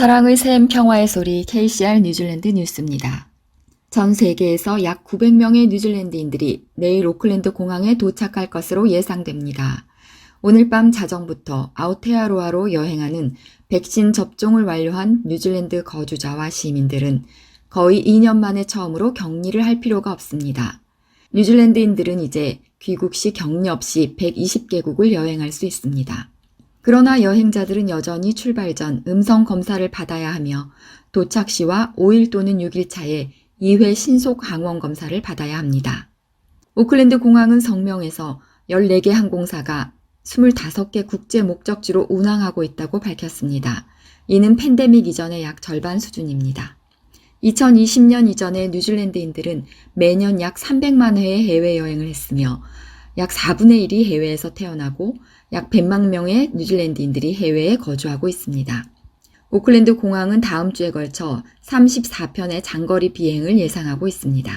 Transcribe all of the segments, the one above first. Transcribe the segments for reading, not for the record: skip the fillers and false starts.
사랑의 샘 평화의 소리 KCR 뉴질랜드 뉴스입니다. 전 세계에서 약 900명의 뉴질랜드인들이 내일 오클랜드 공항에 도착할 것으로 예상됩니다. 오늘 밤 자정부터 아오테아로아로 여행하는 백신 접종을 완료한 뉴질랜드 거주자와 시민들은 거의 2년 만에 처음으로 격리를 할 필요가 없습니다. 뉴질랜드인들은 이제 귀국 시 격리 없이 120개국을 여행할 수 있습니다. 그러나 여행자들은 여전히 출발 전 음성 검사를 받아야 하며 도착 시와 5일 또는 6일 차에 2회 신속 항원 검사를 받아야 합니다. 오클랜드 공항은 성명에서 14개 항공사가 25개 국제 목적지로 운항하고 있다고 밝혔습니다. 이는 팬데믹 이전의 약 절반 수준입니다. 2020년 이전에 뉴질랜드인들은 매년 약 300만 회의 해외여행을 했으며 약 4분의 1이 해외에서 태어나고 약 100만 명의 뉴질랜드인들이 해외에 거주하고 있습니다. 오클랜드 공항은 다음 주에 걸쳐 34편의 장거리 비행을 예상하고 있습니다.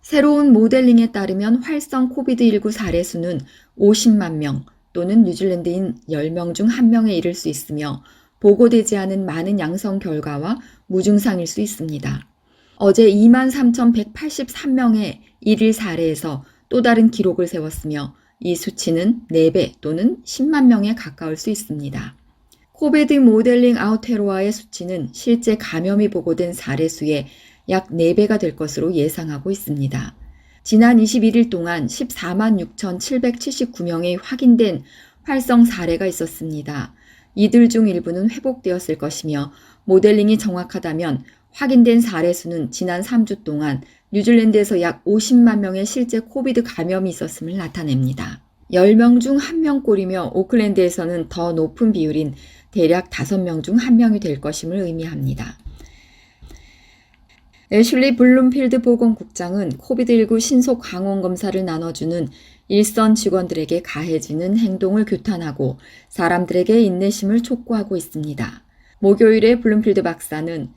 새로운 모델링에 따르면 활성 코비드19 사례 수는 50만 명 또는 뉴질랜드인 10명 중 1명에 이를 수 있으며 보고되지 않은 많은 양성 결과와 무증상일 수 있습니다. 어제 23,183명의 1일 사례에서 또 다른 기록을 세웠으며 이 수치는 4배 또는 10만 명에 가까울 수 있습니다. 코비드 모델링 아우테로아의 수치는 실제 감염이 보고된 사례 수의 약 4배가 될 것으로 예상하고 있습니다. 지난 21일 동안 14만 6,779명의 확인된 활성 사례가 있었습니다. 이들 중 일부는 회복되었을 것이며 모델링이 정확하다면 확인된 사례 수는 지난 3주 동안 뉴질랜드에서 약 50만 명의 실제 코비드 감염이 있었음을 나타냅니다. 10명 중 1명꼴이며 오클랜드에서는 더 높은 비율인 대략 5명 중 1명이 될 것임을 의미합니다. 애슐리 블룸필드 보건국장은 코비드19 신속 항원 검사를 나눠주는 일선 직원들에게 가해지는 행동을 규탄하고 사람들에게 인내심을 촉구하고 있습니다. 목요일에 블룸필드 박사는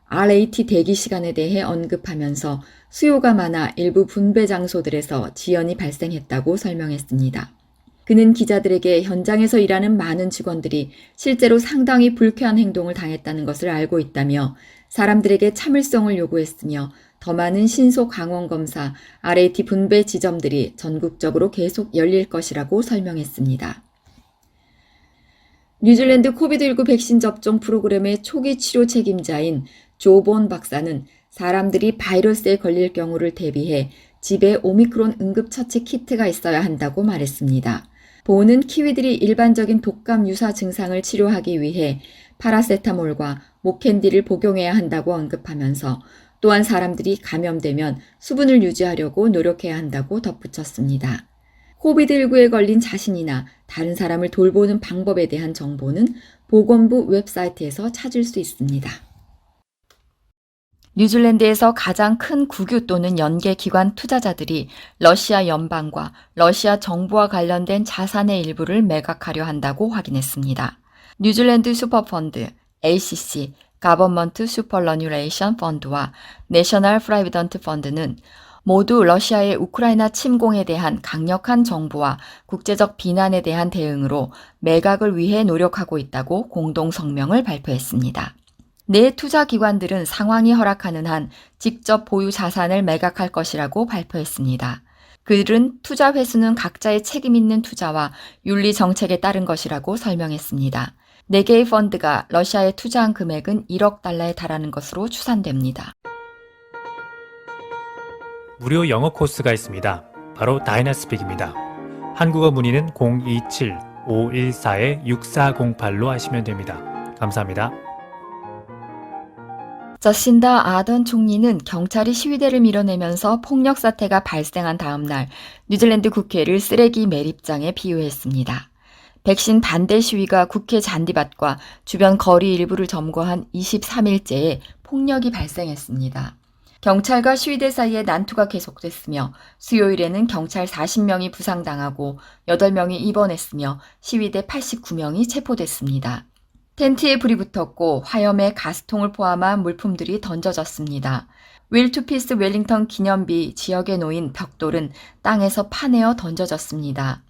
RAT 대기 시간에 대해 언급하면서 수요가 많아 일부 분배 장소들에서 지연이 발생했다고 설명했습니다. 그는 기자들에게 현장에서 일하는 많은 직원들이 실제로 상당히 불쾌한 행동을 당했다는 것을 알고 있다며 사람들에게 참을성을 요구했으며 더 많은 신속 항원 검사 RAT 분배 지점들이 전국적으로 계속 열릴 것이라고 설명했습니다. 뉴질랜드 코비드19 백신 접종 프로그램의 초기 치료 책임자인 조 본 박사는 사람들이 바이러스에 걸릴 경우를 대비해 집에 오미크론 응급처치 키트가 있어야 한다고 말했습니다. 본은 키위들이 일반적인 독감 유사 증상을 치료하기 위해 파라세타몰과 목캔디를 복용해야 한다고 언급하면서 또한 사람들이 감염되면 수분을 유지하려고 노력해야 한다고 덧붙였습니다. 코비드19에 걸린 자신이나 다른 사람을 돌보는 방법에 대한 정보는 보건부 웹사이트에서 찾을 수 있습니다. 뉴질랜드에서 가장 큰 국유 또는 연계기관 투자자들이 러시아 연방과 러시아 정부와 관련된 자산의 일부를 매각하려 한다고 확인했습니다. 뉴질랜드 슈퍼펀드, ACC, 가버먼트 슈퍼러뉴레이션 펀드와 내셔널 프라이비던트 펀드는 모두 러시아의 우크라이나 침공에 대한 강력한 정부와 국제적 비난에 대한 대응으로 매각을 위해 노력하고 있다고 공동 성명을 발표했습니다. 네 투자 기관들은 상황이 허락하는 한 직접 보유 자산을 매각할 것이라고 발표했습니다. 그들은 투자 회수는 각자의 책임 있는 투자와 윤리 정책에 따른 것이라고 설명했습니다. 4개의 펀드가 러시아에 투자한 금액은 1억 달러에 달하는 것으로 추산됩니다. 무료 영어 코스가 있습니다. 바로 다이나스픽입니다. 한국어 문의는 027-514-6408로 하시면 됩니다. 감사합니다. 저신다 아던 총리는 경찰이 시위대를 밀어내면서 폭력 사태가 발생한 다음 날 뉴질랜드 국회를 쓰레기 매립장에 비유했습니다. 백신 반대 시위가 국회 잔디밭과 주변 거리 일부를 점거한 23일째에 폭력이 발생했습니다. 경찰과 시위대 사이에 난투가 계속됐으며 수요일에는 경찰 40명이 부상당하고 8명이 입원했으며 시위대 89명이 체포됐습니다. 텐트에 불이 붙었고 화염에 가스통을 포함한 물품들이 던져졌습니다. 윌투피스 웰링턴 기념비 지역에 놓인 벽돌은 땅에서 파내어 던져졌습니다.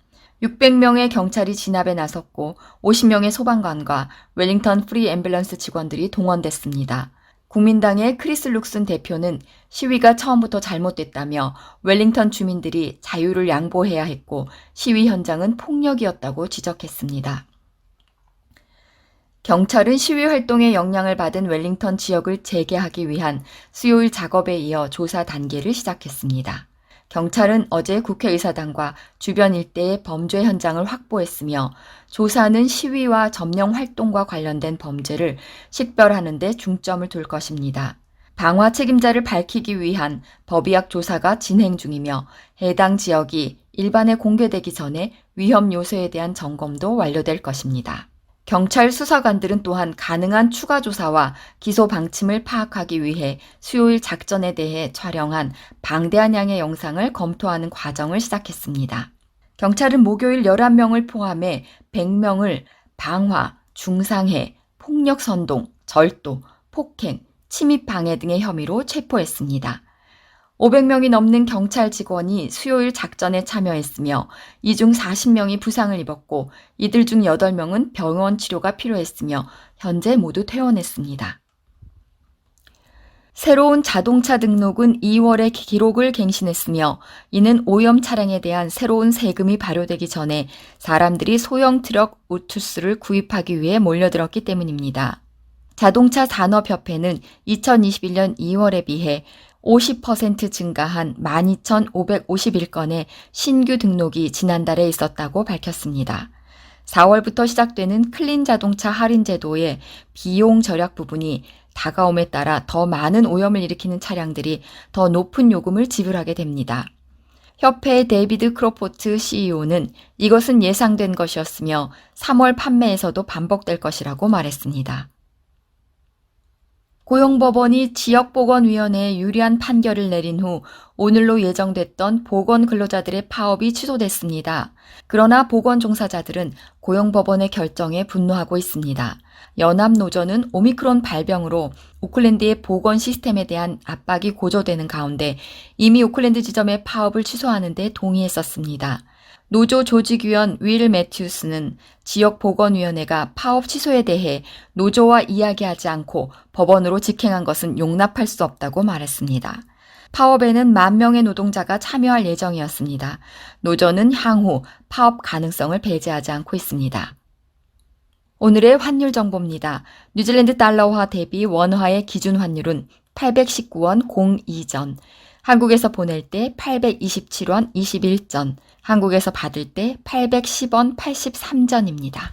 600명의 경찰이 진압에 나섰고 50명의 소방관과 웰링턴 프리 앰뷸런스 직원들이 동원됐습니다. 국민당의 크리스 룩슨 대표는 시위가 처음부터 잘못됐다며 웰링턴 주민들이 자유를 양보해야 했고 시위 현장은 폭력이었다고 지적했습니다. 경찰은 시위 활동에 영향을 받은 웰링턴 지역을 재개하기 위한 수요일 작업에 이어 조사 단계를 시작했습니다. 경찰은 어제 국회의사당과 주변 일대의 범죄 현장을 확보했으며 조사는 시위와 점령 활동과 관련된 범죄를 식별하는 데 중점을 둘 것입니다. 방화 책임자를 밝히기 위한 법의학 조사가 진행 중이며 해당 지역이 일반에 공개되기 전에 위험 요소에 대한 점검도 완료될 것입니다. 경찰 수사관들은 또한 가능한 추가 조사와 기소 방침을 파악하기 위해 수요일 작전에 대해 촬영한 방대한 양의 영상을 검토하는 과정을 시작했습니다. 경찰은 목요일 11명을 포함해 100명을 방화, 중상해, 폭력선동, 절도, 폭행, 침입방해 등의 혐의로 체포했습니다. 500명이 넘는 경찰 직원이 수요일 작전에 참여했으며 이 중 40명이 부상을 입었고 이들 중 8명은 병원 치료가 필요했으며 현재 모두 퇴원했습니다. 새로운 자동차 등록은 2월에 기록을 갱신했으며 이는 오염 차량에 대한 새로운 세금이 발효되기 전에 사람들이 소형 트럭 우투스를 구입하기 위해 몰려들었기 때문입니다. 자동차 산업협회는 2021년 2월에 비해 50% 증가한 12,551건의 신규 등록이 지난달에 있었다고 밝혔습니다. 4월부터 시작되는 클린 자동차 할인 제도의 비용 절약 부분이 다가옴에 따라 더 많은 오염을 일으키는 차량들이 더 높은 요금을 지불하게 됩니다. 협회의 데이비드 크로포트 CEO는 이것은 예상된 것이었으며 3월 판매에서도 반복될 것이라고 말했습니다. 고용법원이 지역보건위원회에 유리한 판결을 내린 후 오늘로 예정됐던 보건 근로자들의 파업이 취소됐습니다. 그러나 보건 종사자들은 고용법원의 결정에 분노하고 있습니다. 연합노조는 오미크론 발병으로 오클랜드의 보건 시스템에 대한 압박이 고조되는 가운데 이미 오클랜드 지점의 파업을 취소하는 데 동의했었습니다. 노조 조직위원 윌 매튜스는 지역보건위원회가 파업 취소에 대해 노조와 이야기하지 않고 법원으로 직행한 것은 용납할 수 없다고 말했습니다. 파업에는 10,000명의 노동자가 참여할 예정이었습니다. 노조는 향후 파업 가능성을 배제하지 않고 있습니다. 오늘의 환율 정보입니다. 뉴질랜드 달러화 대비 원화의 기준 환율은 819원 02전, 한국에서 보낼 때 827원 21전, 한국에서 받을 때 810원 83전입니다.